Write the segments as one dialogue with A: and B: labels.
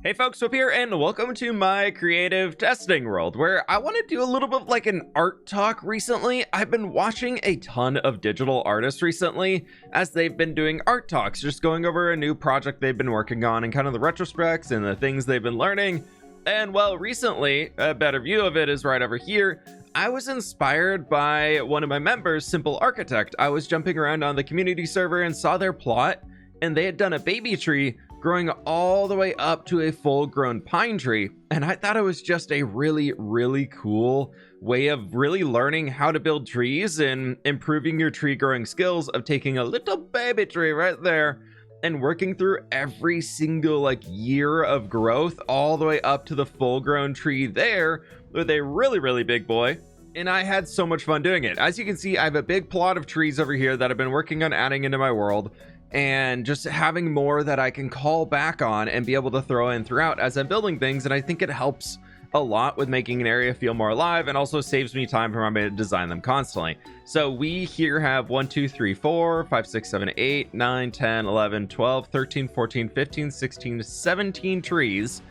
A: Hey folks, fWhip here, and welcome to my creative testing world, where I want to do a little bit of like an art talk recently. I've been watching a ton of digital artists recently as they've been doing art talks, just going over a new project they've been working on and kind of the retrospects and the things they've been learning. And well, recently, a better view of it is right over here. I was inspired by one of my members, Simple Architect. I was jumping around on the community server and saw their plot, and they had done a baby tree growing all the way up to a full-grown pine tree. And I thought it was just a really cool way of really learning how to build trees and improving your tree growing skills, of taking a little baby tree right there and working through every single like year of growth all the way up to the full-grown tree there with a really big boy. And I had so much fun doing it. As you can see, I have a big plot of trees over here that I've been working on adding into my world, and just having more that I can call back on and be able to throw in throughout as I'm building things. And I think it helps a lot with making an area feel more alive, and also saves me time from having to design them constantly. So we here have 1 2 3 4 5 6 7 8 9 10 11 12 13 14 15 16 17 trees.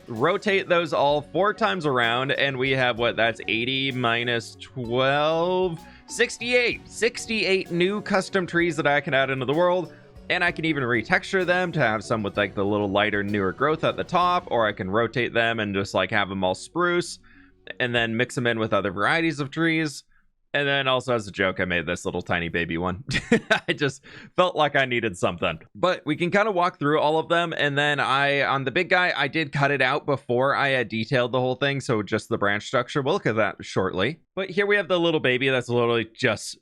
A: Rotate those all 4 times around, and we have what, that's 80 minus 12, 68 new custom trees that I can add into the world. And I can even retexture them to have some with like the little lighter, newer growth at the top, or I can rotate them and just like have them all spruce and then mix them in with other varieties of trees. And then also, as a joke, I made this little tiny baby one. I just felt like I needed something. But we can kind of walk through all of them. And then on the big guy, I did cut it out before I had detailed the whole thing. So just the branch structure, we'll look at that shortly. But here we have the little baby that's literally just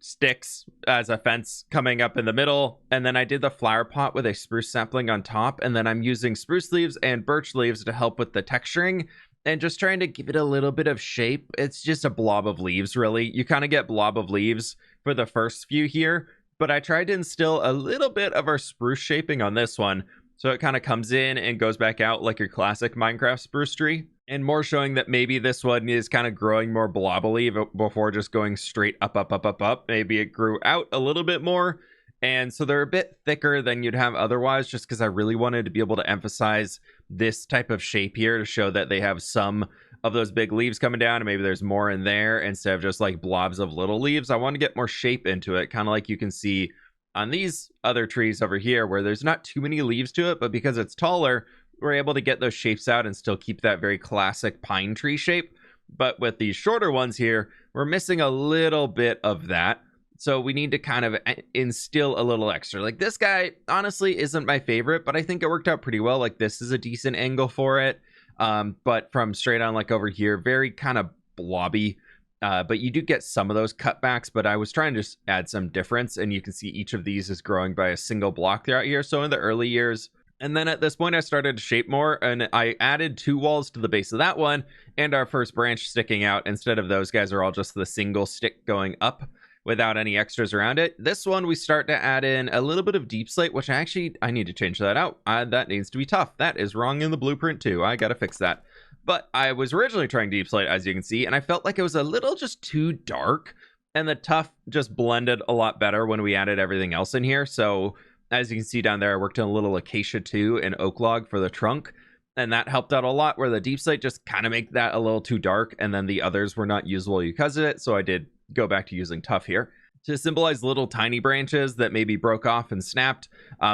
A: sticks as a fence coming up in the middle. And then I did the flower pot with a spruce sapling on top. And then I'm using spruce leaves and birch leaves to help with the texturing and just trying to give it a little bit of shape. It's just a blob of leaves, really. You kind of get blob of leaves for the first few here, but I tried to instill a little bit of our spruce shaping on this one, so it kind of comes in and goes back out like your classic Minecraft spruce tree, and more showing that maybe this one is kind of growing more blobbily before just going straight up. Maybe it grew out a little bit more, and so they're a bit thicker than you'd have otherwise, just because I really wanted to be able to emphasize this type of shape here to show that they have some of those big leaves coming down, and maybe there's more in there instead of just like blobs of little leaves. I want to get more shape into it, kind of like you can see on these other trees over here where there's not too many leaves to it, but because it's taller, we're able to get those shapes out and still keep that very classic pine tree shape. But with these shorter ones here, we're missing a little bit of that. So we need to kind of instill a little extra. Like this guy honestly isn't my favorite, but I think it worked out pretty well. Like this is a decent angle for it. But from straight on like over here, very kind of blobby. But you do get some of those cutbacks, but I was trying to just add some difference. And you can see each of these is growing by a single block throughout here. So in the early years, and then at this point I started to shape more, and I added 2 walls to the base of that one and our first branch sticking out, instead of those guys are all just the single stick going up without any extras around it. This one we start to add in a little bit of deep slate, which I need to change that out. That needs to be tough. That is wrong in the blueprint too. I gotta fix that. But I was originally trying deep slate, as you can see, and I felt like it was a little just too dark, and the tough just blended a lot better when we added everything else in here. So as you can see down there, I worked in a little acacia too and oak log for the trunk, and that helped out a lot, where the deep slate just kind of make that a little too dark, and then the others were not usable because of it. So I did go back to using tough here to symbolize little tiny branches that maybe broke off and snapped.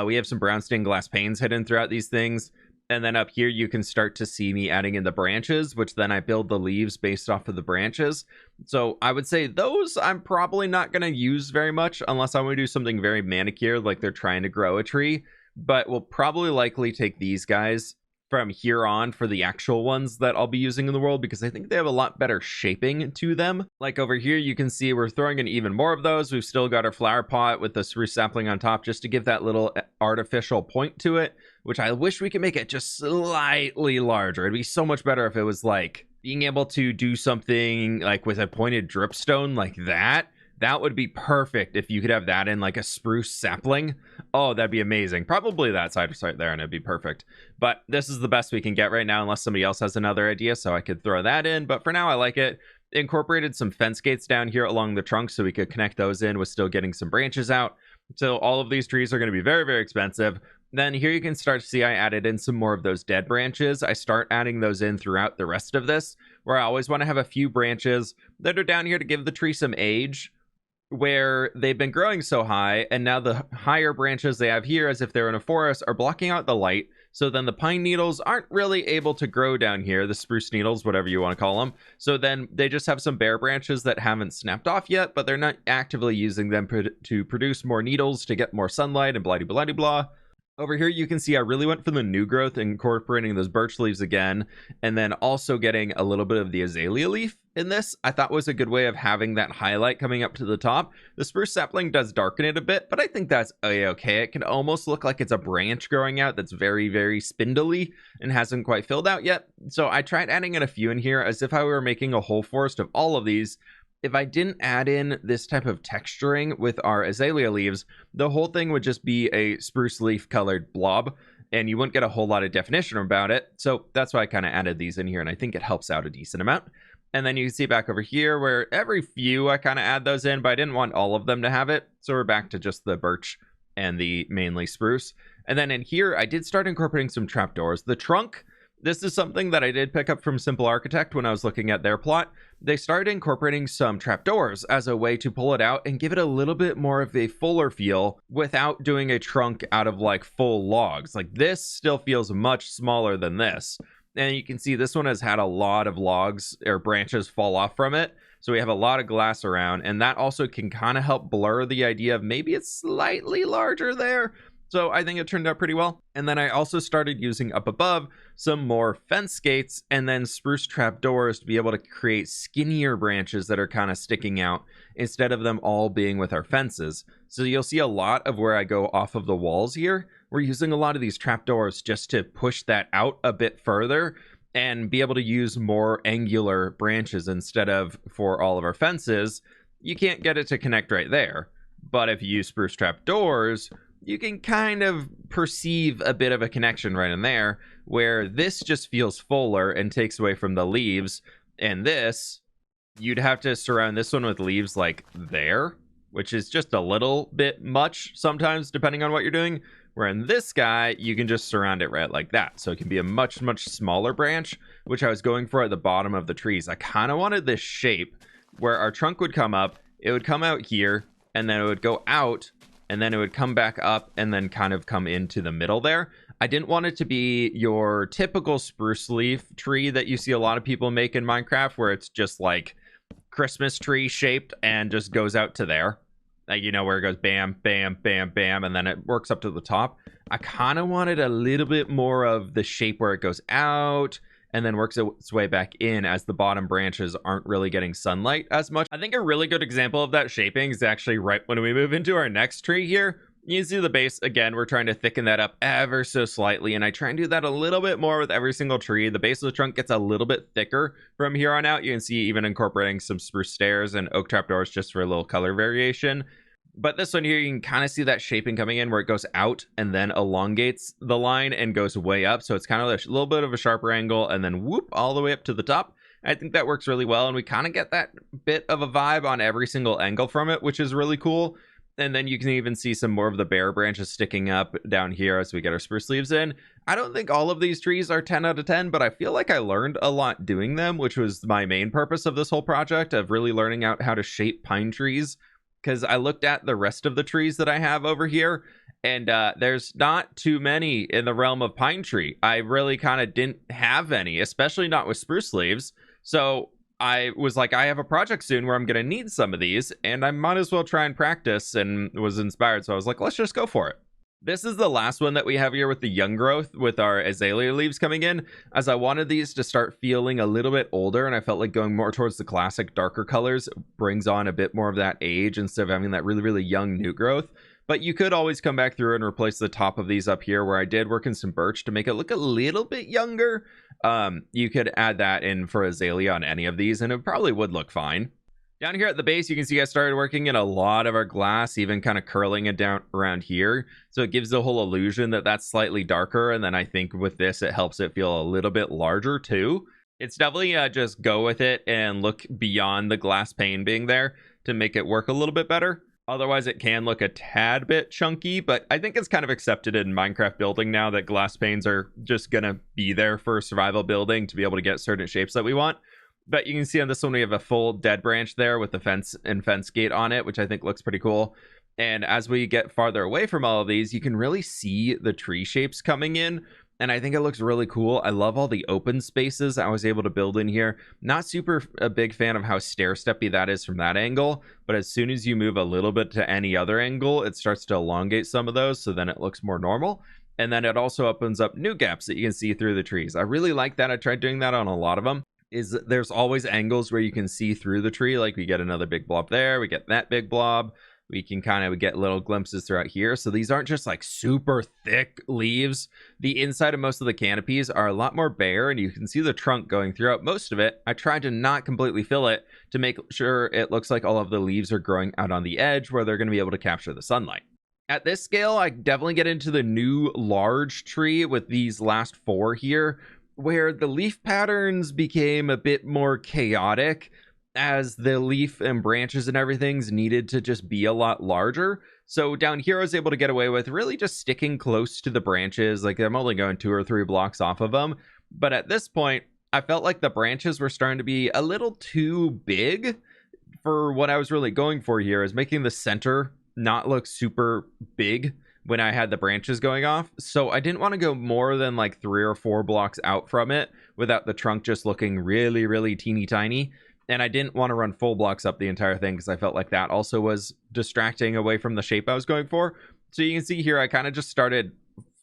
A: We have some brown stained glass panes hidden throughout these things. And then up here, you can start to see me adding in the branches, which then I build the leaves based off of the branches. So I would say those I'm probably not going to use very much unless I want to do something very manicured, like they're trying to grow a tree. But we'll probably likely take these guys from here on for the actual ones that I'll be using in the world, because I think they have a lot better shaping to them. Like over here, you can see we're throwing in even more of those. We've still got our flower pot with the spruce sapling on top, just to give that little artificial point to it, which I wish we could make it just slightly larger. It'd be so much better if it was like being able to do something like with a pointed dripstone like that. That would be perfect if you could have that in like a spruce sapling. Oh, that'd be amazing. Probably that side right there, and it'd be perfect. But this is the best we can get right now, unless somebody else has another idea, so I could throw that in. But for now, I like it. Incorporated some fence gates down here along the trunk so we could connect those in with still getting some branches out. So all of these trees are going to be very, very expensive. Then here you can start to see I added in some more of those dead branches. I start adding those in throughout the rest of this, where I always want to have a few branches that are down here to give the tree some age, where they've been growing so high, and now the higher branches they have here, as if they're in a forest, are blocking out the light. So then the pine needles aren't really able to grow down here, the spruce needles, whatever you want to call them. So then they just have some bare branches that haven't snapped off yet, but they're not actively using them to produce more needles to get more sunlight and blah blah blah. Over here, you can see I really went for the new growth, incorporating those birch leaves again, and then also getting a little bit of the azalea leaf in this. I thought was a good way of having that highlight coming up to the top. The spruce sapling does darken it a bit, but I think that's okay. It can almost look like it's a branch growing out that's very, very spindly and hasn't quite filled out yet. So I tried adding in a few in here as if I were making a whole forest of all of these. If I didn't add in this type of texturing with our azalea leaves, the whole thing would just be a spruce leaf colored blob, and you wouldn't get a whole lot of definition about it. So that's why I kind of added these in here, and I think it helps out a decent amount. And then you can see back over here where every few I kind of add those in, but I didn't want all of them to have it. So we're back to just the birch and the mainly spruce. And then in here, I did start incorporating some trapdoors. The trunk, this is something that I did pick up from Simple Architect when I was looking at their plot. They started incorporating some trapdoors as a way to pull it out and give it a little bit more of a fuller feel without doing a trunk out of like full logs. Like this still feels much smaller than this. And you can see this one has had a lot of logs or branches fall off from it. So we have a lot of glass around, and that also can kind of help blur the idea of maybe it's slightly larger there. So I think it turned out pretty well. And then I also started using up above some more fence gates and then spruce trapdoors to be able to create skinnier branches that are kind of sticking out instead of them all being with our fences. So you'll see a lot of where I go off of the walls here. We're using a lot of these trapdoors just to push that out a bit further and be able to use more angular branches instead of for all of our fences. You can't get it to connect right there. But if you use spruce trapdoors, you can kind of perceive a bit of a connection right in there, where this just feels fuller and takes away from the leaves. And this, you'd have to surround this one with leaves like there, which is just a little bit much sometimes, depending on what you're doing. Where in this guy, you can just surround it right like that. So it can be a much, much smaller branch, which I was going for at the bottom of the trees. I kind of wanted this shape where our trunk would come up, it would come out here, and then it would go out, and then it would come back up and then kind of come into the middle there. I didn't want it to be your typical spruce leaf tree that you see a lot of people make in Minecraft, where it's just like Christmas tree shaped and just goes out to there. Like, you know, where it goes bam, bam, bam, bam, and then it works up to the top. I kind of wanted a little bit more of the shape where it goes out and then works its way back in as the bottom branches aren't really getting sunlight as much. I think a really good example of that shaping is actually right when we move into our next tree here. You see the base, again, we're trying to thicken that up ever so slightly, and I try and do that a little bit more with every single tree. The base of the trunk gets a little bit thicker from here on out. You can see even incorporating some spruce stairs and oak trapdoors just for a little color variation. But this one here, you can kind of see that shaping coming in where it goes out and then elongates the line and goes way up. So it's kind of a little bit of a sharper angle and then whoop all the way up to the top. I think that works really well. And we kind of get that bit of a vibe on every single angle from it, which is really cool. And then you can even see some more of the bare branches sticking up down here as we get our spruce leaves in. I don't think all of these trees are 10 out of 10, but I feel like I learned a lot doing them, which was my main purpose of this whole project, of really learning out how to shape pine trees. Because I looked at the rest of the trees that I have over here, and there's not too many in the realm of pine tree. I really kind of didn't have any, especially not with spruce leaves. So I was like, I have a project soon where I'm going to need some of these, and I might as well try and practice, and was inspired. So I was like, let's just go for it. This is the last one that we have here with the young growth with our azalea leaves coming in, as I wanted these to start feeling a little bit older, and I felt like going more towards the classic darker colors brings on a bit more of that age instead of having that really, really young new growth. But you could always come back through and replace the top of these up here, where I did work in some birch to make it look a little bit younger. You could add that in for azalea on any of these, and it probably would look fine. Down here at the base, you can see I started working in a lot of our glass, even kind of curling it down around here. So it gives the whole illusion that that's slightly darker. And then I think with this, it helps it feel a little bit larger too. It's definitely just go with it and look beyond the glass pane being there to make it work a little bit better. Otherwise, it can look a tad bit chunky, but I think it's kind of accepted in Minecraft building now that glass panes are just gonna be there for survival building to be able to get certain shapes that we want. But you can see on this one, we have a full dead branch there with the fence and fence gate on it, which I think looks pretty cool. And as we get farther away from all of these, you can really see the tree shapes coming in. And I think it looks really cool. I love all the open spaces I was able to build in here. Not super a big fan of how stair-steppy that is from that angle, but as soon as you move a little bit to any other angle, it starts to elongate some of those, so then it looks more normal. And then it also opens up new gaps that you can see through the trees. I really like that. I tried doing that on a lot of them. There's always angles where you can see through the tree, like we get another big blob there, we get that big blob. We can kind of get little glimpses throughout here. So these aren't just like super thick leaves. The inside of most of the canopies are a lot more bare, and you can see the trunk going throughout most of it. I tried to not completely fill it to make sure it looks like all of the leaves are growing out on the edge where they're going to be able to capture the sunlight. At this scale, I definitely get into the new large tree with these last 4 here, where the leaf patterns became a bit more chaotic, as the leaf and branches and everything's needed to just be a lot larger. So down here I was able to get away with really just sticking close to the branches. Like I'm only going 2 or 3 blocks off of them, but at this point I felt like the branches were starting to be a little too big for what I was really going for here, is making the center not look super big when I had the branches going off. So I didn't want to go more than like 3 or 4 blocks out from it without the trunk just looking really teeny tiny. And I didn't want to run full blocks up the entire thing because I felt like that also was distracting away from the shape I was going for. So you can see here, I kind of just started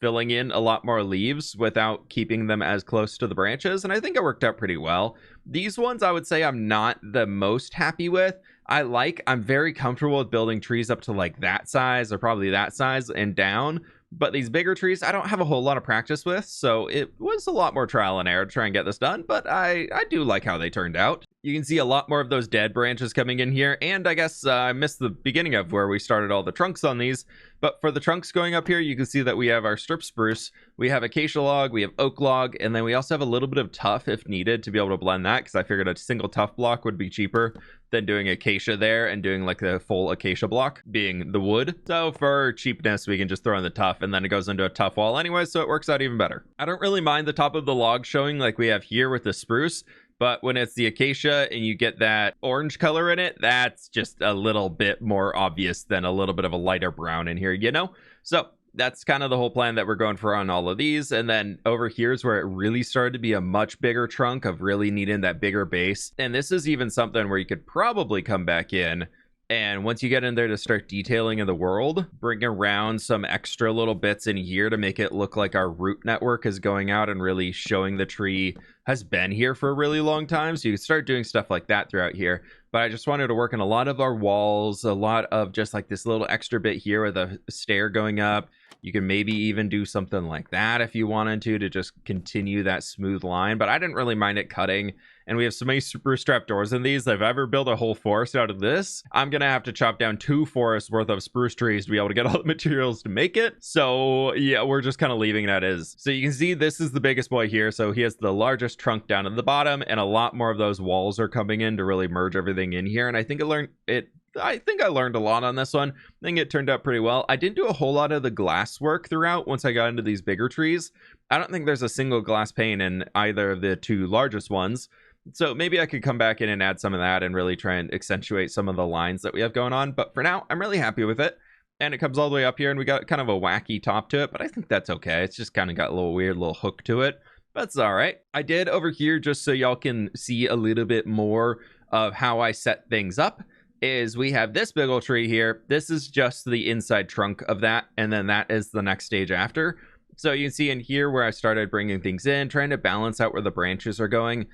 A: filling in a lot more leaves without keeping them as close to the branches. And I think it worked out pretty well. These ones, I would say I'm not the most happy with. I'm very comfortable with building trees up to like that size or probably that size and down. But these bigger trees, I don't have a whole lot of practice with, so it was a lot more trial and error to try and get this done, but I do like how they turned out. You can see a lot more of those dead branches coming in here, and I guess I missed the beginning of where we started all the trunks on these, but for the trunks going up here, you can see that we have our strip spruce, we have acacia log, we have oak log, and then we also have a little bit of tough if needed to be able to blend that, because I figured a single tough block would be cheaper than doing acacia there and doing like the full acacia block being the wood. So for cheapness, we can just throw in the tough, and then it goes into a tough wall anyway, so it works out even better. I don't really mind the top of the log showing like we have here with the spruce, but when it's the acacia and you get that orange color in it, that's just a little bit more obvious than a little bit of a lighter brown in here, you know? So that's kind of the whole plan that we're going for on all of these. And then over here is where it really started to be a much bigger trunk of really needing that bigger base. And this is even something where you could probably come back in, and once you get in there to start detailing in the world, bring around some extra little bits in here to make it look like our root network is going out and really showing the tree has been here for a really long time. So you can start doing stuff like that throughout here. But I just wanted to work on a lot of our walls, a lot of just like this little extra bit here with a stair going up. You can maybe even do something like that if you wanted to just continue that smooth line, but I didn't really mind it cutting. And we have so many spruce trap doors in these. If I've ever built a whole forest out of this, I'm gonna have to chop down 2 forests worth of spruce trees to be able to get all the materials to make it. So yeah, we're just kind of leaving that as. So you can see this is the biggest boy here. So he has the largest trunk down at the bottom, and a lot more of those walls are coming in to really merge everything in here. And I think I learned a lot on this one. I think it turned out pretty well. I didn't do a whole lot of the glass work throughout once I got into these bigger trees. I don't think there's a single glass pane in either of the 2 largest ones. So maybe I could come back in and add some of that and really try and accentuate some of the lines that we have going on. But for now, I'm really happy with it. And it comes all the way up here, and we got kind of a wacky top to it, but I think that's okay. It's just kind of got a little weird little hook to it. But it's all right. I did over here, just so y'all can see a little bit more of how I set things up, is we have this big old tree here. This is just the inside trunk of that, and then that is the next stage after. So you can see in here where I started bringing things in, trying to balance out where the branches are going.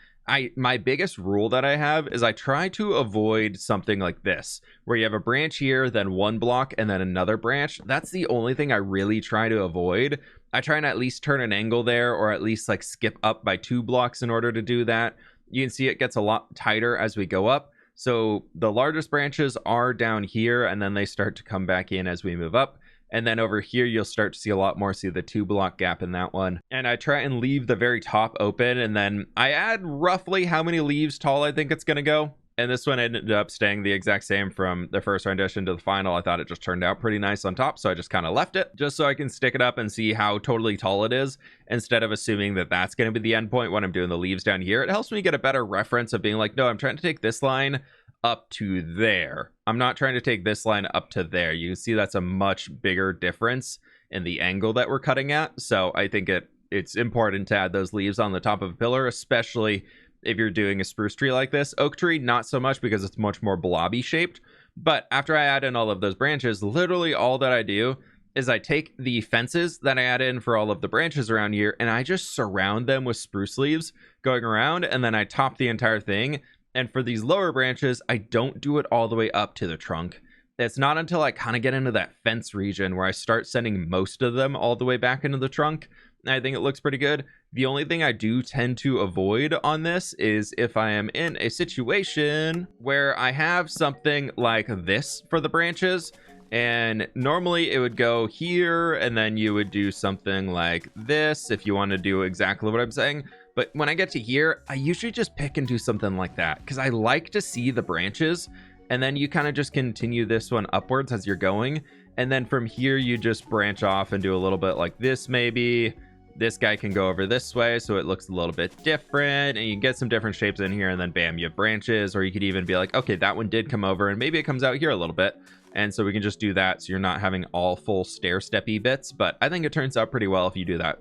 A: My biggest rule that I have is I try to avoid something like this, where you have a branch here, then 1 block, and then another branch. That's the only thing I really try to avoid. I try and at least turn an angle there, or at least like skip up by 2 blocks in order to do that. You can see it gets a lot tighter as we go up. So the largest branches are down here, and then they start to come back in as we move up. And then over here, you'll start to see a lot more, see the 2 block gap in that one. And I try and leave the very top open, and then I add roughly how many leaves tall I think it's going to go. And this one ended up staying the exact same from the first rendition to the final. I thought it just turned out pretty nice on top, so I just kind of left it just so I can stick it up and see how totally tall it is instead of assuming that that's going to be the end point when I'm doing the leaves down here. It helps me get a better reference of being like, no, I'm trying to take this line up to there. I'm not trying to take this line up to there. You can see that's a much bigger difference in the angle that we're cutting at. So I think it's important to add those leaves on the top of a pillar, especially if you're doing a spruce tree like this. Oak tree, not so much because it's much more blobby shaped. But after I add in all of those branches, literally all that I do is I take the fences that I add in for all of the branches around here and I just surround them with spruce leaves going around, and then I top the entire thing. And for these lower branches, I don't do it all the way up to the trunk. It's not until I kind of get into that fence region where I start sending most of them all the way back into the trunk. I think it looks pretty good. The only thing I do tend to avoid on this is if I am in a situation where I have something like this for the branches, and normally it would go here and then you would do something like this if you want to do exactly what I'm saying. But when I get to here, I usually just pick and do something like that because I like to see the branches, and then you kind of just continue this one upwards as you're going. And then from here, you just branch off and do a little bit like this maybe. This guy can go over this way, so it looks a little bit different, and you get some different shapes in here, and then bam, you have branches. Or you could even be like, okay, that one did come over, and maybe it comes out here a little bit. And so we can just do that, so you're not having all full stair-steppy bits. But I think it turns out pretty well if you do that.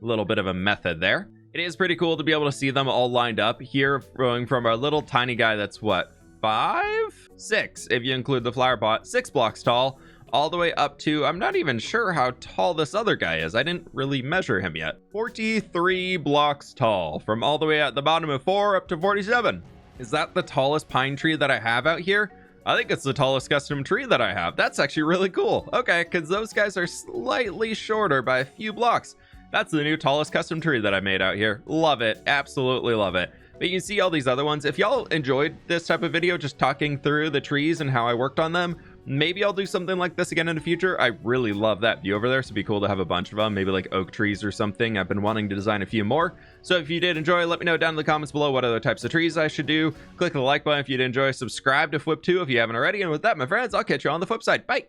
A: A little bit of a method there. It is pretty cool to be able to see them all lined up here, going from our little tiny guy that's what, 5? 6, if you include the flower pot, 6 blocks tall, all the way up to, I'm not even sure how tall this other guy is. I didn't really measure him yet. 43 blocks tall, from all the way at the bottom of 4 up to 47. Is that the tallest pine tree that I have out here? I think it's the tallest custom tree that I have. That's actually really cool. Okay, because those guys are slightly shorter by a few blocks. That's the new tallest custom tree that I made out here. Love it. Absolutely love it. But you can see all these other ones. If y'all enjoyed this type of video, just talking through the trees and how I worked on them, maybe I'll do something like this again in the future. I really love that view over there, so it'd be cool to have a bunch of them, maybe like oak trees or something. I've been wanting to design a few more. So if you did enjoy, let me know down in the comments below what other types of trees I should do. Click the like button if you did enjoy. Subscribe to fWhip 2 if you haven't already. And with that, my friends, I'll catch you on the flip side. Bye.